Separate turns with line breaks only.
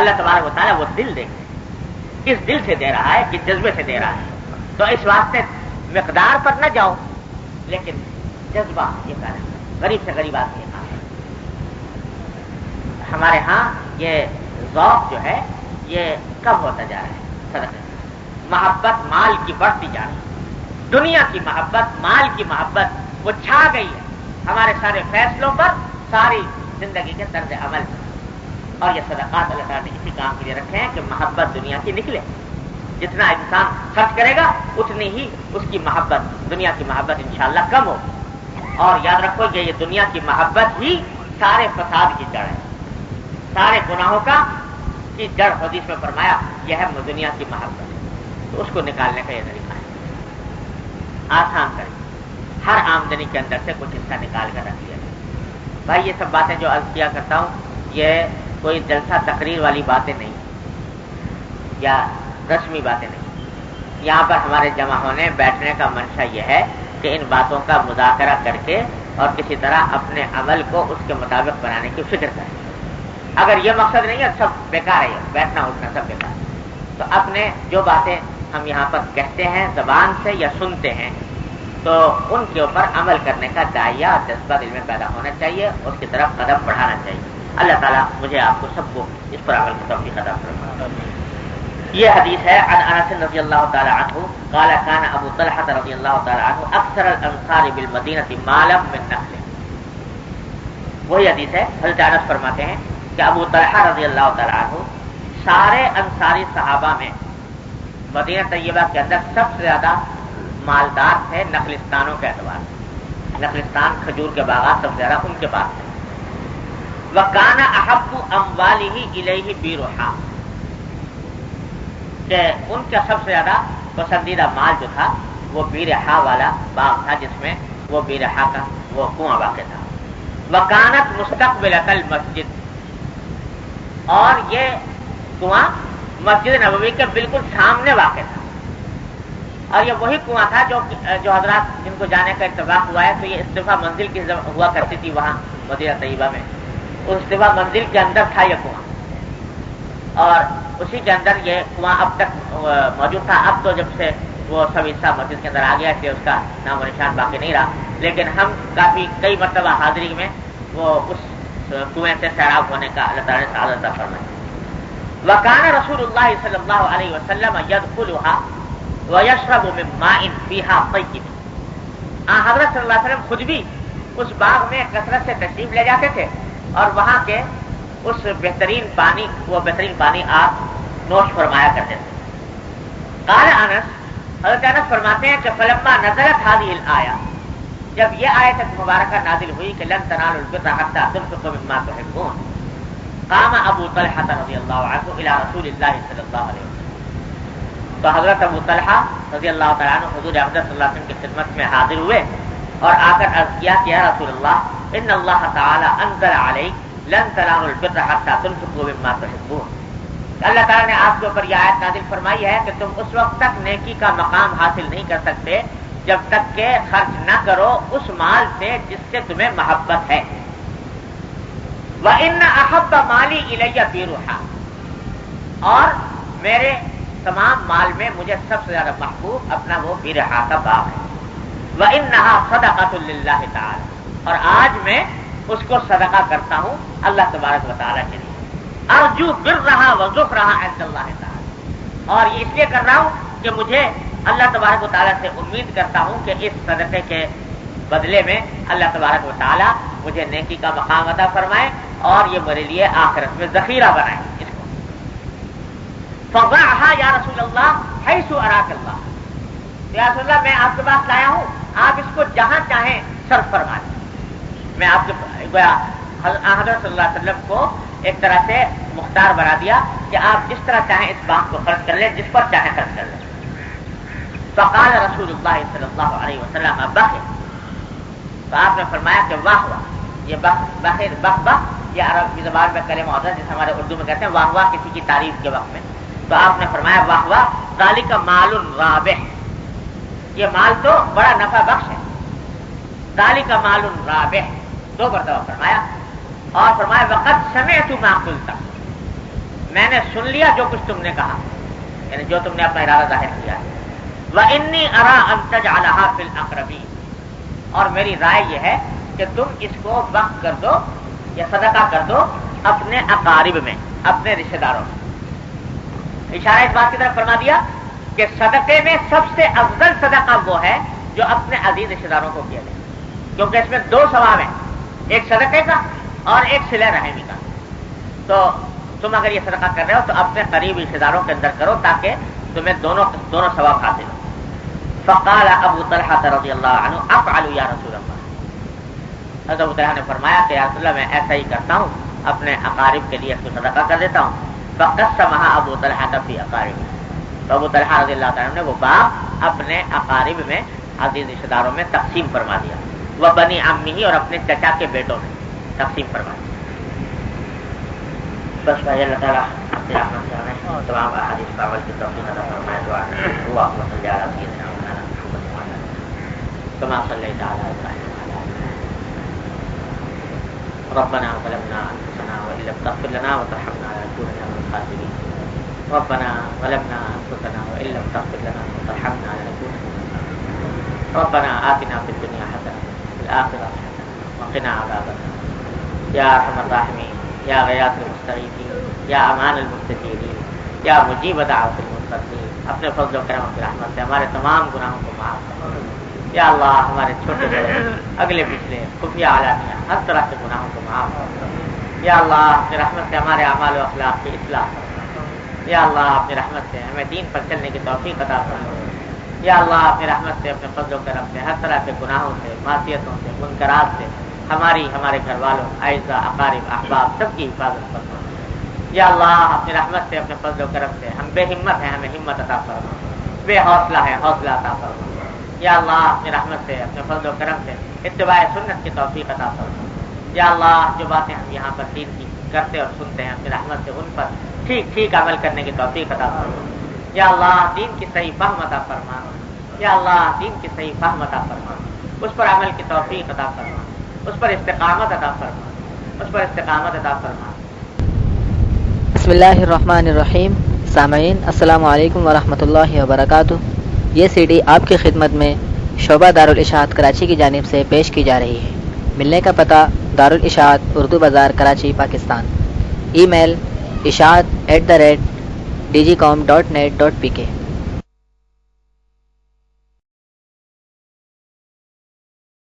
اللہ تبارک و تعالیٰ وہ دل دے گا، اس دل سے دے رہا ہے کہ جذبے سے دے رہا ہے. تو اس واسطے مقدار پر نہ جاؤ، لیکن جذبہ یہ کہنا غریب سے غریب آدمی ہے. ہمارے ہاں یہ ذوق جو ہے یہ کم ہوتا جا رہا ہے. صدقے محبت مال کی بڑھتی جا رہی ہے، دنیا کی محبت، مال کی محبت وہ چھا گئی ہے ہمارے سارے فیصلوں پر، ساری زندگی کے طرز عمل پر. اور یہ صدقات اللہ تعالیٰ نے اسی کام کے لیے رکھے ہیں کہ محبت دنیا کی نکلے. جتنا انسان خرچ کرے گا اتنی ہی اس کی محبت، دنیا کی محبت انشاءاللہ کم ہو. اور یاد رکھو کہ یہ دنیا کی محبت ہی سارے فساد کی جڑ ہے، سارے گناہوں کا کی جڑ حدیث میں فرمایا یہ ہے دنیا کی محبت. تو اس کو نکالنے کا یہ طریقہ ہے. آسان کریں، ہر آمدنی کے اندر سے کچھ حصہ نکال کر رکھ لیا. بھائی یہ سب باتیں جو عرض کیا کرتا ہوں یہ کوئی جلسہ تقریر والی باتیں نہیں یا رسمی باتیں نہیں. یہاں پر ہمارے جمع ہونے بیٹھنے کا منشا یہ ہے کہ ان باتوں کا مذاکرہ کر کے اور کسی طرح اپنے عمل کو اس کے مطابق بنانے کی فکر کریں. اگر یہ مقصد نہیں ہے سب بیکار ہے، بیٹھنا اٹھنا سب بیکار. تو اپنے جو باتیں ہم یہاں پر کہتے ہیں زبان سے یا سنتے ہیں تو ان کے اوپر عمل کرنے کا داعیہ اور جذبہ دل میں پیدا ہونا چاہیے، اس کی طرف قدم بڑھانا چاہیے. اللہ تعالیٰ مجھے آپ کو سب کو اس پر عمل کی توفیق عطا فرمائے. یہ حدیث ہے عن انس رضی اللہ تعالی عنہ قال كان ابو طلحہ رضی اللہ تعالی عنہ اکثر الانصار بالمدینہ مالا من نخل. وہی حدیث ہے. حضرت انس فرماتے ہیں کہ ابو طلحہ رضی اللہ تعالی عنہ سارے انصاری صحابہ میں مدینہ طیبہ کے اندر سب سے زیادہ مالدار تھے نخلستانوں کے اعتبار سے. نخلستان کھجور کے باغات سب سے زیادہ ان کے پاس تھے. وَكَانَ أَحَبُّ أَمْوَالِهِ إِلَيْهِ بِيرُحَا، کہ ان کا سب سے زیادہ پسندیدہ مال جو تھا وہ بیرحا والا باغ تھا جس میں وہ بیرحا کا وہ کنواں واقع تھا. وَكَانَتْ مُسْتَقْبِلَةَ الْمَسْجِدِ، اور یہ کنواں مسجد نبوی کے بالکل سامنے واقع تھا. اور یہ وہی کنواں تھا جو حضرات جن کو جانے کا اتفاق ہوا ہے تو یہ استفا منزل کی ہوا کرتی تھی وہاں مدینہ طیبہ میں. اس استفا منزل کے اندر تھا یہ کنواں اور اسی کے اندر یہ کنواں اب تک موجود تھا. اب تو جب سے وہ سب حصہ مسجد کے اندر آ گیا کہ اس کا نام و نشان باقی نہیں رہا، لیکن ہم کئی مرتبہ حاضری میں وہ اس کنویں سے سیراب ہونے کا اللہ تعالیٰ نے سعادت عطا فرمائی. وَكَانَ رسول اللہ صلی اللہ علیہ وسلم يدخلها ويشرب من ماء فيها طيب. حضرت صلی اللہ علیہ وسلم خود بھی اس باغ میں کثرت سے تشریف لے جاتے تھے اور وہاں کے اس بہترین پانی آپ نوش فرمایا کرتے تھے. قال انس، حضرت انس فرماتے ہیں کہ فلما نزلت هذه الآية، جب یہ آیت مبارکہ نازل ہوئی کہ لن تنالوا البر حتى تنفقوا مما تحبون، قام ابو طلحہ رضی اللہ عنہ الى رسول اللہ صلی اللہ علیہ وسلم. تو حضرت ابو طلحہ رضی اللہ تعالیٰ عنہ حضور اقدس صلی اللہ علیہ وسلم کی خدمت میں حاضر ہوئے اور آ کر عرض کیا کہ یا رسول اللہ ان اللہ تعالی انزل علیک لن تنالوا البر حتى تنفقوا مما تحبون. اللہ تعالیٰ نے آپ کے اوپر یہ آیت نازل فرمائی ہے کہ تم اس وقت تک نیکی کا مقام حاصل نہیں کر سکتے جب تک کہ خرچ نہ کرو اس مال سے جس سے تمہیں محبت ہے. وَإِنَّ أَحَبَّ مَالِي إِلَيَّ بِيرُحَا، اور میرے تمام مال میں مجھے سب سے زیادہ محبوب اپنا وہ بیرحا کا باغ ہے. وَإِنَّهَا صَدَقَةٌ لِلَّهِ تَعَالَى، اور آج میں اس کو صدقہ کرتا ہوں اللہ تبارک و تعالیٰ کے لیے. ارجو برہا وذخرہا عند اللہ تعالی، اور یہ اس لیے کر رہا ہوں کہ مجھے اللہ تبارک و تعالیٰ سے امید کرتا ہوں کہ اس صدقے کے بدلے میں اللہ تبارک و تعالیٰ مجھے نیکی کا مقام عطا فرمائے اور یہ میرے لیے آخرت میں ذخیرہ بنائے اس کو. فضعها یا رسول اللہ حیث اراک اللہ، یا رسول اللہ میں آپ کے پاس لایا ہوں، آپ اس کو جہاں چاہیں صرف فرما دیں. میں آپ کے حضرت صلی اللہ علیہ وسلم کو ایک طرح سے مختار بنا دیا کہ آپ جس طرح چاہیں اس بات کو خرچ کر لیں، جس پر چاہیں خرچ کر لیں. فقال رسول اللہ صلی اللہ علیہ وسلم بخ، تو آپ نے فرمایا کہ واہ واہ. یہ بخ یہ عربی زبان میں کلمہ ہوتا ہے جسے ہمارے اردو میں کہتے ہیں واہ واہ کسی کی تعریف کے وقت میں. تو آپ نے فرمایا واہ واہ ذالک مال رابح، یہ مال تو بڑا نفع بخش ہے. ذالک مال رابح 2 مرتبہ فرمایا اور فرمایا وقت سمعت ما قلت، میں نے سن لیا جو کچھ تم نے کہا، یعنی جو تم نے اپنا ارادہ ظاہر کیا ہے. وَإِنِّي أَرَىٰ أَن تَجْعَلَهَا فِي الْأَقْرَبِينَ، اور میری رائے یہ ہے کہ تم اس کو وقف کر دو یا صدقہ کر دو اپنے اقارب میں، اپنے رشتہ داروں میں. اشارہ اس بات کی طرف فرما دیا کہ صدقے میں سب سے افضل صدقہ وہ ہے جو اپنے عزیز رشتہ داروں کو کیا جائے، کیونکہ اس میں دو ثواب ہیں، ایک صدقے کا اور ایک صلہ رحمی کا. تو تم اگر یہ صدقہ کر رہے ہو تو اپنے قریب رشتہ داروں کے اندر کرو تاکہ تمہیں دونوں ثواب حاصل ہو. فقال ابو طلحہ رضی اللہ عنہ افعل یا رسول اللہ، حضرت ابو طلحہ نے فرمایا کہ یا رسول اللہ میں ایسا ہی کرتا ہوں، اپنے اقارب کے لیے اس کو صدقہ کر دیتا ہوں. فقسمها ابو طلحہ فی اقارب، تو ابو طلحہ رضی اللہ عنہ نے وہ باغ اپنے اقارب میں، عزیز رشتہ داروں میں تقسیم فرما دیا. وہ بنی عمہ اور اپنے چچا کے بیٹوں میں تقسیم فرما دیا. بس بھائی اللہ تعالیٰ اپنے رحمت سے ہمیں تمام احادیث کا عمل کی توفیق عطا فرمائے. دعا اللهم صل علی سیدنا مولانا محمد وعلى كما صليت على ابراہیم وعلى آل ابراہیم. ربنا ظلمنا انفسنا وان لم تغفر لنا وترحمنا لنكونن من الخاسرين. ربنا ظلمنا انفسنا وان لم تغفر لنا وترحمنا لنكونن من الخاسرين. ربنا آتنا في الدنيا حسنة وفي الآخرة حسنة وقنا عذاب النار. یا ارحم الراحمین، یا غیاث المستغیثین، یا امان المستجیبین، یا مجیب دعوت المضطرین، اپنے فضل و کرم کی رحمت سے ہمارے تمام گناہوں کو معاف کر. یا اللہ ہمارے چھوٹے بڑے اگلے پچھلے خفیہ علانیہ ہر طرح کے گناہوں کو معاف کر. یا اللہ اپنی رحمت سے ہمارے اعمال و اخلاق کی اصلاح کر. یا اللہ اپنی رحمت سے ہمیں دین پر چلنے کی توفیق عطا فرما. یا اللہ اپنی رحمت سے، اپنے فضل و کرم سے ہر طرح کے گناہوں سے، معصیتوں سے، منکرات سے ہمارے گھر والوں، اعزاء، اقارب، احباب سب کی حفاظت فرما. یا اللہ اپنی رحمت سے، اپنے فضل و کرم سے ہم بے ہمت ہیں، ہمیں ہمت عطا فرما. بے حوصلہ ہے، حوصلہ عطا فرما. یا اللہ اپنی رحمت سے، اپنے فضل و کرم سے اتباع سنت کی توفیق عطا فرما. یا اللہ جو باتیں ہم یہاں پر دین کی کرتے اور سنتے ہیں اپنی رحمت سے ان پر ٹھیک ٹھیک عمل کرنے کی توفیق عطا فرما. یا اللہ دین کی صحیح فہم عطا فرما. یا اللہ دین کی صحیح فہم عطا فرما، اس پر عمل کی توفیق عطا فرما، اس پر استقامت عطا فرما، اس پر استقامت عطا فرما.
بسم اللہ الرحمن الرحیم. سامعین السلام علیکم ورحمۃ اللہ وبرکاتہ. یہ سی ڈی آپ کی خدمت میں شعبہ دارالاشاعت کراچی کی جانب سے پیش کی جا رہی ہے. ملنے کا پتہ دارالاشاعت اردو بازار کراچی پاکستان. ای میل اشاعت@dgcom.net.pk.